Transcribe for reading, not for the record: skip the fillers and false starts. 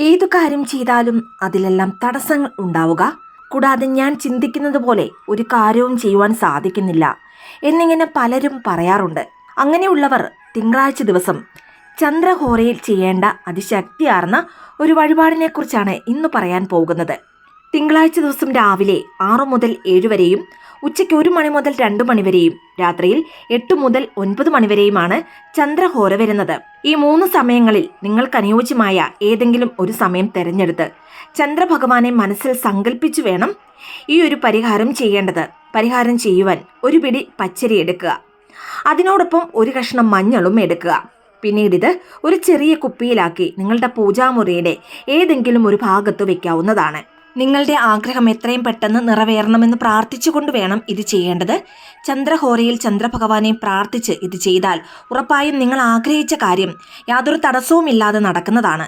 ഏതു കാര്യം ചെയ്താലും അതിലെല്ലാം തടസ്സങ്ങൾ ഉണ്ടാവുക, കൂടാതെ ഞാൻ ചിന്തിക്കുന്നത് പോലെ ഒരു കാര്യവും ചെയ്യുവാൻ സാധിക്കുന്നില്ല എന്നിങ്ങനെ പലരും പറയാറുണ്ട്. അങ്ങനെയുള്ളവർ തിങ്കളാഴ്ച ദിവസം ചന്ദ്രഹോരയിൽ ചെയ്യേണ്ട അതിശക്തിയാർന്ന ഒരു വഴിപാടിനെക്കുറിച്ചാണ് ഇന്ന് പറയാൻ പോകുന്നത്. തിങ്കളാഴ്ച ദിവസം രാവിലെ 6 മുതൽ 7 വരെയും ഉച്ചയ്ക്ക് 1 മണി മുതൽ 2 മണി വരെയും രാത്രിയിൽ 8 മുതൽ 9 മണി വരെയുമാണ് ചന്ദ്രഹോര വരുന്നത്. ഈ 3 സമയങ്ങളിൽ നിങ്ങൾക്ക് അനുയോജ്യമായ ഏതെങ്കിലും ഒരു സമയം തിരഞ്ഞെടുത്ത് ചന്ദ്രഭഗവാനെ മനസ്സിൽ സങ്കല്പിച്ചു വേണം ഈ ഒരു പരിഹാരം ചെയ്യേണ്ടത്. പരിഹാരം ചെയ്യുവാൻ ഒരു പിടി പച്ചരി എടുക്കുക, അതിനോടൊപ്പം ഒരു കഷ്ണം മഞ്ഞളും എടുക്കുക. പിന്നീട് ഇത് ഒരു ചെറിയ കുപ്പിയിലാക്കി നിങ്ങളുടെ പൂജാമുറിയുടെ ഏതെങ്കിലും ഒരു ഭാഗത്ത് വെക്കാവുന്നതാണ്. നിങ്ങളുടെ ആഗ്രഹം എത്രയും പെട്ടെന്ന് നിറവേറണമെന്ന് പ്രാർത്ഥിച്ചുകൊണ്ട് വേണം ഇത് ചെയ്യേണ്ടത്. ചന്ദ്രഹോരയിൽ ചന്ദ്രഭഗവാനെ പ്രാർത്ഥിച്ച് ഇത് ചെയ്താൽ ഉറപ്പായും നിങ്ങൾ ആഗ്രഹിച്ച കാര്യം യാതൊരു തടസ്സവുമില്ലാതെ നടക്കുന്നതാണ്.